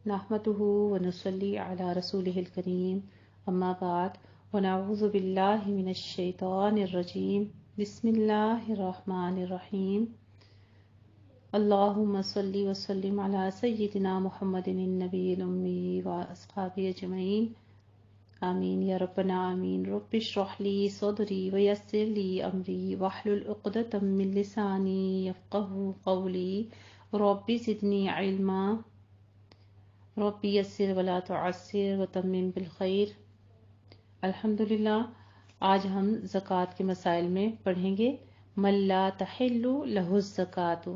نحمده ونصلي على رسوله الكريم اما بعد ونعوذ بالله من الشيطان الرجيم بسم الله الرحمن الرحيم اللهم صل وسلم على سيدنا محمد النبي الأمي وأصحابه أجمعين آمين يا ربنا آمين رب اشرح لي صدري ويسر لي أمري واحلل عقدة من لساني يفقهوا قولي رب زدني علما رب یسر ولا تعسر وتمم بالخیر۔ الحمدللہ آج ہم زکوٰۃ کے مسائل میں پڑھیں گے من لا تحل لہ الزکوٰۃ،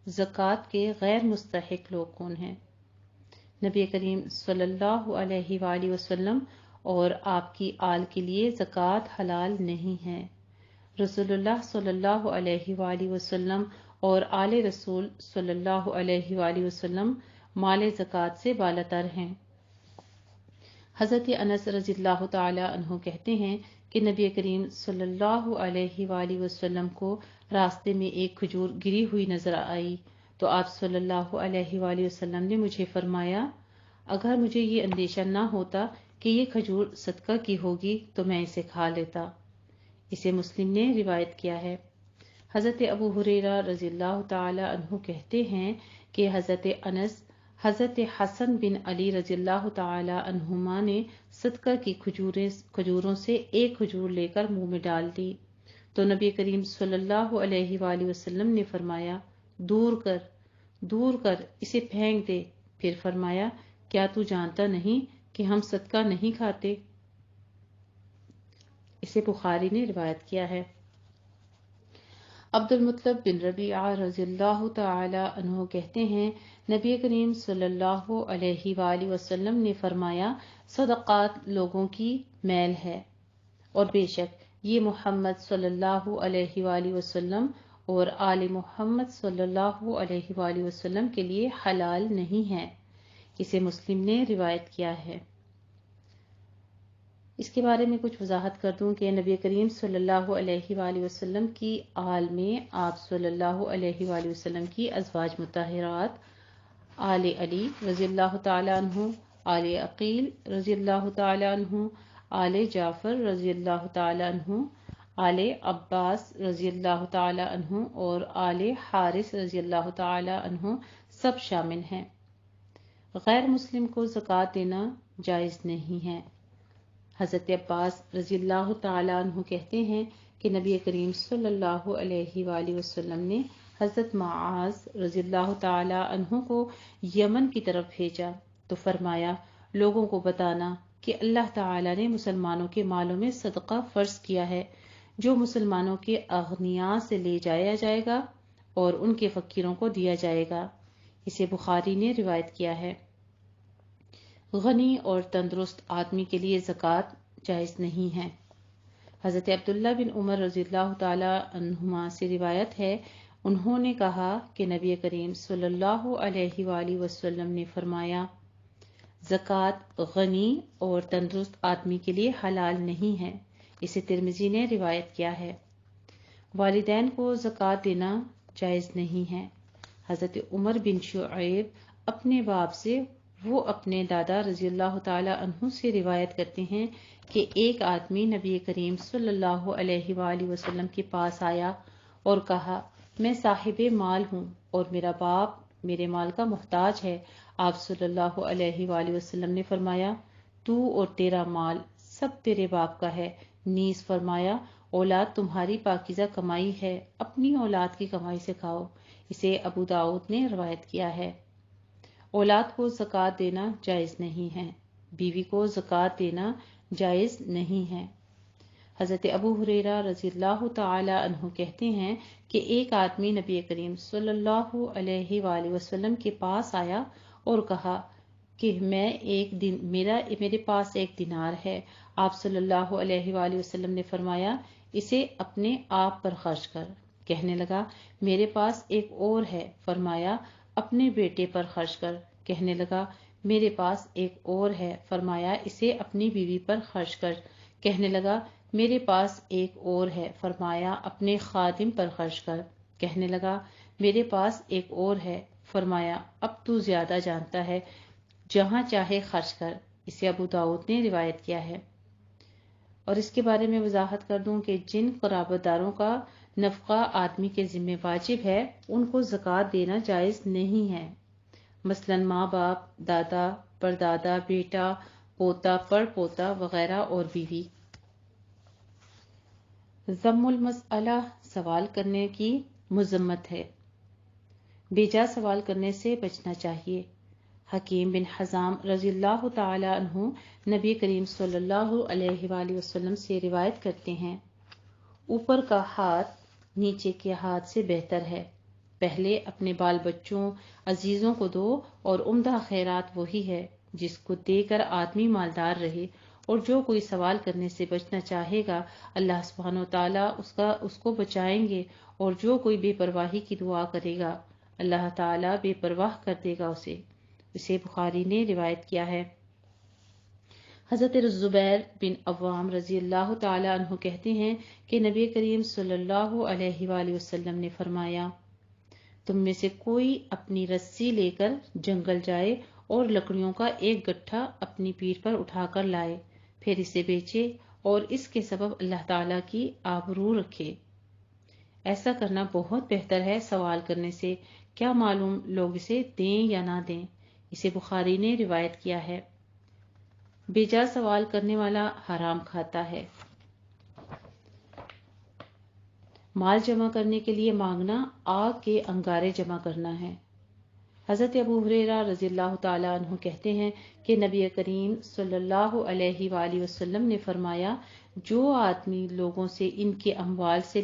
زکوٰۃ کے غیر مستحق لوگ کون ہیں؟ نبی کریم صلی اللہ علیہ وآلہ وسلم اور آپ کی آل کے لیے زکوٰۃ حلال نہیں ہے۔ رسول اللہ صلی اللہ علیہ وآلہ وسلم اور آل رسول صلی اللہ علیہ وآلہ وسلم مال زکوٰۃ سے بالاتر ہیں۔ حضرت انس رضی اللہ تعالی عنہ کہتے ہیں کہ نبی کریم صلی اللہ علیہ وآلہ وسلم کو راستے میں ایک کھجور گری ہوئی نظر آئی تو آپ صلی اللہ علیہ وآلہ وسلم نے مجھے فرمایا، اگر مجھے یہ اندیشہ نہ ہوتا کہ یہ کھجور صدقہ کی ہوگی تو میں اسے کھا لیتا۔ اسے مسلم نے روایت کیا ہے۔ حضرت ابو ہریرہ رضی اللہ تعالی عنہ کہتے ہیں کہ حضرت انس حضرت حسن بن علی رضی اللہ تعالی عنہما نے صدقہ کی کھجوروں سے ایک کھجور لے کر منہ میں ڈال دی تو نبی کریم صلی اللہ علیہ وآلہ وسلم نے فرمایا، دور کر اسے پھینک دے۔ پھر فرمایا، کیا تو جانتا نہیں کہ ہم صدقہ نہیں کھاتے؟ اسے بخاری نے روایت کیا ہے۔ عبد المطلب بن ربیعہ رضی اللہ تعالی عنہ کہتے ہیں نبی کریم صلی اللہ علیہ وآلہ وسلم نے فرمایا، صدقات لوگوں کی میل ہے اور بے شک یہ محمد صلی اللہ علیہ وآلہ وسلم اور آل محمد صلی اللہ علیہ وآلہ وسلم کے لیے حلال نہیں ہے۔ اسے مسلم نے روایت کیا ہے۔ اس کے بارے میں کچھ وضاحت کر دوں کہ نبی کریم صلی اللہ علیہ وآلہ وسلم کی آل میں آپ صلی اللہ علیہ وآلہ وسلم کی ازواج مطہرات آل علی رضی اللہ تعالی عنہ، آل عقیل رضی اللہ تعالی عنہ، آل جعفر رضی اللہ تعالی عنہ، آل عباس رضی اللہ تعالی عنہ اور آل حارث رضی اللہ تعالی عنہ سب شامل ہیں۔ غیر مسلم کو زکوٰۃ دینا جائز نہیں ہے۔ حضرت عباس رضی اللہ تعالی عنہ کہتے ہیں کہ نبی کریم صلی اللہ علیہ وآلہ وسلم نے حضرت معاذ رضی اللہ تعالی عنہ کو یمن کی طرف بھیجا تو فرمایا، لوگوں کو بتانا کہ اللہ تعالی نے مسلمانوں کے مالوں میں صدقہ فرض کیا ہے جو مسلمانوں کے اغنیاء سے لے جایا جائے گا اور ان کے فقیروں کو دیا جائے گا۔ اسے بخاری نے روایت کیا ہے۔ غنی اور تندرست آدمی کے لیے زکوٰۃ جائز نہیں ہے۔ حضرت عبداللہ بن عمر رضی اللہ تعالی عنہما سے روایت ہے، انہوں نے کہا کہ نبی کریم صلی اللہ علیہ وآلہ وسلم نے فرمایا، زکوٰۃ غنی اور تندرست آدمی کے لیے حلال نہیں ہے۔ اسے ترمذی نے روایت کیا ہے۔ والدین کو زکوٰۃ دینا جائز نہیں ہے۔ حضرت عمر بن شعیب اپنے باپ سے وہ اپنے دادا رضی اللہ تعالی عنہ سے روایت کرتے ہیں کہ ایک آدمی نبی کریم صلی اللہ علیہ وآلہ وسلم کے پاس آیا اور کہا، میں صاحب مال ہوں اور میرا باپ میرے مال کا محتاج ہے۔ آپ صلی اللہ علیہ وآلہ وسلم نے فرمایا، تو اور تیرا مال سب تیرے باپ کا ہے۔ نیز فرمایا، اولاد تمہاری پاکیزہ کمائی ہے، اپنی اولاد کی کمائی سے کھاؤ۔ اسے ابو داؤد نے روایت کیا ہے۔ اولاد کو زکوٰۃ دینا جائز نہیں ہے۔ بیوی کو زکوٰۃ دینا جائز نہیں ہے۔ حضرت ابو ہریرہ رضی اللہ تعالی عنہ کہتے ہیں کہ ایک آدمی نبی کریم صلی اللہ علیہ وآلہ وسلم کے پاس آیا اور کہا کہ میرے پاس ایک دینار ہے۔ آپ صلی اللہ علیہ وآلہ وسلم نے فرمایا، اسے اپنے آپ پر خرچ کر۔ کہنے لگا، میرے پاس ایک اور ہے۔ فرمایا، اپنے بیٹے پر خرچ کر۔ کہنے لگا، میرے پاس ایک اور ہے۔ فرمایا، اسے اپنی بیوی پر خرچ کر۔ کہنے لگا، میرے پاس ایک اور ہے۔ فرمایا، اپنے خادم پر خرچ کر۔ کہنے لگا، میرے پاس ایک اور ہے۔ فرمایا، اب تو زیادہ جانتا ہے، جہاں چاہے خرچ کر، اسے ابو داؤد نے روایت کیا ہے۔ اور اس کے بارے میں وضاحت کر دوں کہ جن قرابت داروں کا نفقہ آدمی کے ذمہ واجب ہے ان کو زکوٰۃ دینا جائز نہیں ہے، مثلا ماں باپ، دادا، پردادا، بیٹا، پوتا، پڑ پوتا وغیرہ اور بیوی۔ ذم المسئلہ، سوال کرنے کی مذمت ہے، بیجا سوال کرنے سے بچنا چاہیے۔ حکیم بن حزام رضی اللہ تعالی عنہ نبی کریم صلی اللہ علیہ وآلہ وسلم سے روایت کرتے ہیں، اوپر کا ہاتھ نیچے کے ہاتھ سے بہتر ہے، پہلے اپنے بال بچوں عزیزوں کو دو، اور عمدہ خیرات وہی ہے جس کو دے کر آدمی مالدار رہے، اور جو کوئی سوال کرنے سے بچنا چاہے گا اللہ سبحانہ و تعالیٰ اس کو بچائیں گے، اور جو کوئی بے پرواہی کی دعا کرے گا اللہ تعالیٰ بے پرواہ کر دے گا اسے بخاری نے روایت کیا ہے۔ حضرت زبیر بن عوام رضی اللہ تعالی عنہ کہتے ہیں کہ نبی کریم صلی اللہ علیہ وآلہ وسلم نے فرمایا، تم میں سے کوئی اپنی رسی لے کر جنگل جائے اور لکڑیوں کا ایک گٹھا اپنی پیٹھ پر اٹھا کر لائے، پھر اسے بیچے اور اس کے سبب اللہ تعالیٰ کی آبرو رکھے۔ ایسا کرنا بہت بہتر ہے سوال کرنے سے، کیا معلوم لوگ اسے دیں یا نہ دیں، اسے بخاری نے روایت کیا ہے۔ بیجا سوال کرنے والا حرام کھاتا ہے۔ مال جمع کرنے کے لیے مانگنا آگ کے انگارے جمع کرنا ہے۔ حضرت ابو ہریرہ رضی اللہ تعالی عنہ کہتے ہیں کہ نبی کریم صلی اللہ علیہ وآلہ وسلم نے فرمایا، جو آدمی لوگوں سے ان کے اموال سے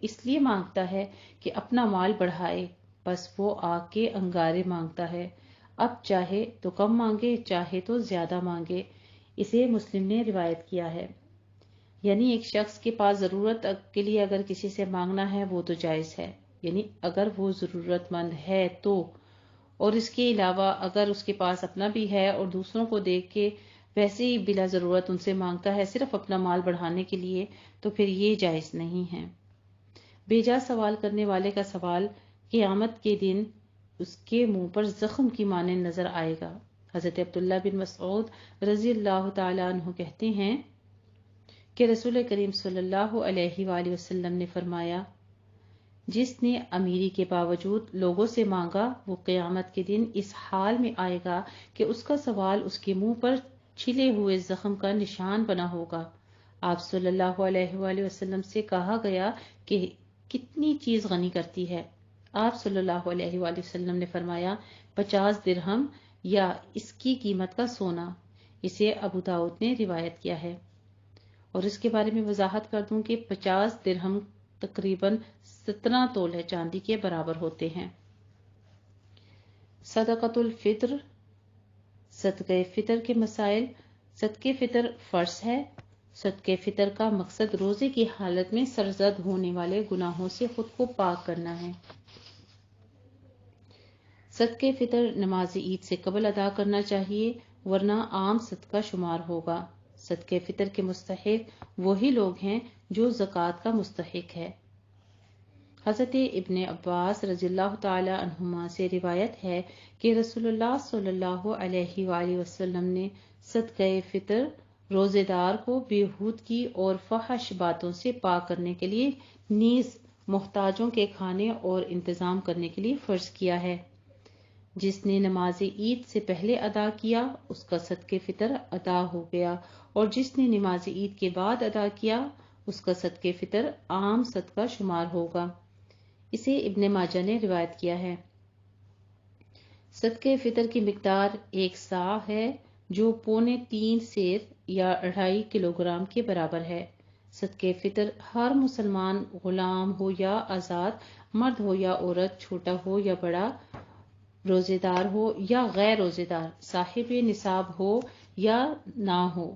اس لیے مانگتا ہے کہ اپنا مال بڑھائے، بس وہ آگ کے انگارے مانگتا ہے، اب چاہے تو کم مانگے چاہے تو زیادہ مانگے، اسے مسلم نے روایت کیا ہے۔ یعنی ایک شخص کے پاس ضرورت کے لیے اگر کسی سے مانگنا ہے وہ تو جائز ہے، یعنی اگر وہ ضرورت مند ہے تو، اور اس کے علاوہ اگر اس کے پاس اپنا بھی ہے اور دوسروں کو دیکھ کے ویسے ہی بلا ضرورت ان سے مانگتا ہے صرف اپنا مال بڑھانے کے لیے، تو پھر یہ جائز نہیں ہے۔ بیجا سوال کرنے والے کا سوال قیامت کے دن اس کے منہ پر زخم کی مانند نظر آئے گا۔ حضرت عبداللہ بن مسعود رضی اللہ تعالی عنہ کہتے ہیں کہ رسول کریم صلی اللہ علیہ وآلہ وسلم نے فرمایا، جس نے امیری کے باوجود لوگوں سے مانگا وہ قیامت کے دن اس حال میں آئے گا کہ اس کا سوال اس کے منہ پر چھلے ہوئے زخم کا نشان بنا ہوگا۔ آپ صلی اللہ علیہ وآلہ وسلم سے کہا گیا کہ کتنی چیز غنی کرتی ہے؟ آپ صلی اللہ علیہ وآلہ وسلم نے فرمایا، 50 درہم یا اس کی قیمت کا سونا۔ اسے ابو داؤد نے روایت کیا ہے۔ اور اس کے بارے میں وضاحت کر دوں کہ 50 درہم تقریباً 17 تولہ چاندی کے برابر ہوتے ہیں۔ صدقۃ الفطر، صدقہ فطر کے مسائل۔ صدقہ فطر فرض ہے۔ صدقہ فطر کا مقصد روزے کی حالت میں سرزد ہونے والے گناہوں سے خود کو پاک کرنا ہے۔ صدقہ فطر نماز عید سے قبل ادا کرنا چاہیے، ورنہ عام صدقہ شمار ہوگا۔ صدقہ فطر کے مستحق وہی لوگ ہیں جو زکوٰۃ کا مستحق ہے۔ حضرت ابن عباس رضی اللہ تعالی عنہما سے روایت ہے کہ رسول اللہ صلی اللہ علیہ وآلہ وسلم نے صدقہ فطر روزے دار کو بےہودگی اور فحش باتوں سے پاک کرنے کے لیے نیز محتاجوں کے کھانے اور انتظام کرنے کے لیے فرض کیا ہے۔ جس نے نماز عید سے پہلے ادا کیا اس کا صدقہ فطر ادا ہو گیا، اور جس نے نماز عید کے بعد ادا کیا اس کا صدقہ فطر عام صدقہ شمار ہوگا۔ اسے ابن ماجہ نے روایت کیا ہے۔ صدقہ فطر کی مقدار 1 صاع ہے، جو 2.25 سیر یا 2.5 کلوگرام کے برابر ہے۔ صدقہ فطر ہر مسلمان، غلام ہو یا آزاد، مرد ہو یا عورت، چھوٹا ہو یا بڑا، روزے دار ہو یا غیر روزے دار، صاحب نصاب ہو یا نہ ہو،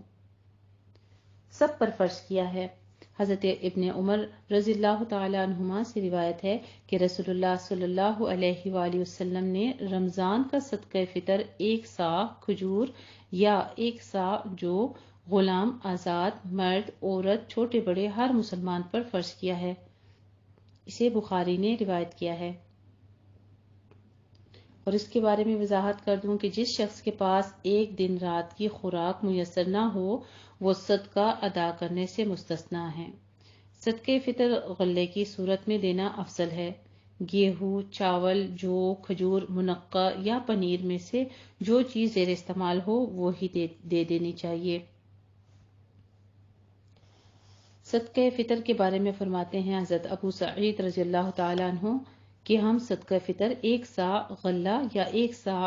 سب پر فرض کیا ہے۔ حضرت ابن عمر رضی اللہ تعالی عنہما سے روایت ہے کہ رسول اللہ صلی اللہ علیہ وآلہ وسلم نے رمضان کا صدقہ فطر 1 صاع کھجور یا 1 صاع جو غلام، آزاد، مرد، عورت، چھوٹے بڑے ہر مسلمان پر فرض کیا ہے۔ اسے بخاری نے روایت کیا ہے۔ اور اس کے بارے میں وضاحت کر دوں کہ جس شخص کے پاس ایک دن رات کی خوراک میسر نہ ہو وہ صدقہ ادا کرنے سے مستثنا ہے۔ صدقہ فطر غلے کی صورت میں دینا افضل ہے۔ گیہوں، چاول، جو، کھجور، منقع یا پنیر میں سے جو چیز زیر استعمال ہو وہی دے دینی چاہیے۔ صدقہ فطر کے بارے میں فرماتے ہیں حضرت ابو سعید رضی اللہ تعالیٰ عنہ کہ ہم صدقہ فطر 1 سا غلہ یا 1 سا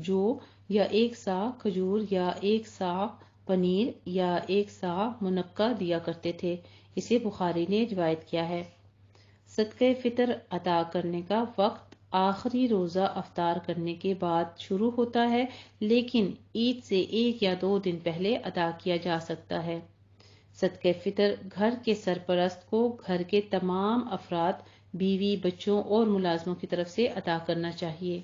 جو یا 1 سا کھجور یا 1 سا پنیر یا 1 سا منقع دیا کرتے تھے۔ اسے بخاری نے روایت کیا ہے۔ صدقہ فطر ادا کرنے کا وقت آخری روزہ افطار کرنے کے بعد شروع ہوتا ہے، لیکن عید سے 1 یا 2 دن پہلے ادا کیا جا سکتا ہے۔ صدقہ فطر گھر کے سرپرست کو گھر کے تمام افراد، بیوی، بچوں اور ملازموں کی طرف سے ادا کرنا چاہیے۔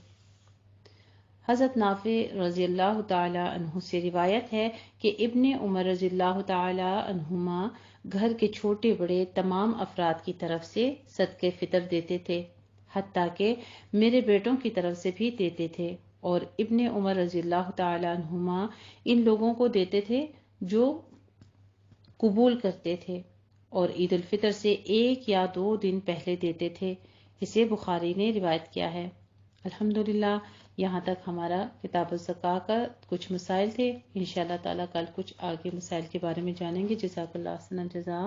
حضرت نافع رضی اللہ تعالی عنہ سے روایت ہے کہ ابن عمر رضی اللہ تعالی عنہما گھر کے چھوٹے بڑے تمام افراد کی طرف سے صدقہ فطر دیتے تھے، حتیٰ کہ میرے بیٹوں کی طرف سے بھی دیتے تھے، اور ابن عمر رضی اللہ تعالی عنہما ان لوگوں کو دیتے تھے جو قبول کرتے تھے، اور عید الفطر سے 1 یا 2 دن پہلے دیتے تھے۔ اسے بخاری نے روایت کیا ہے۔ الحمدللہ یہاں تک ہمارا کتاب الزکاة کا کچھ مسائل تھے۔ انشاءاللہ تعالیٰ کل کچھ آگے مسائل کے بارے میں جانیں گے۔ جزاک اللہ خیرا جزا۔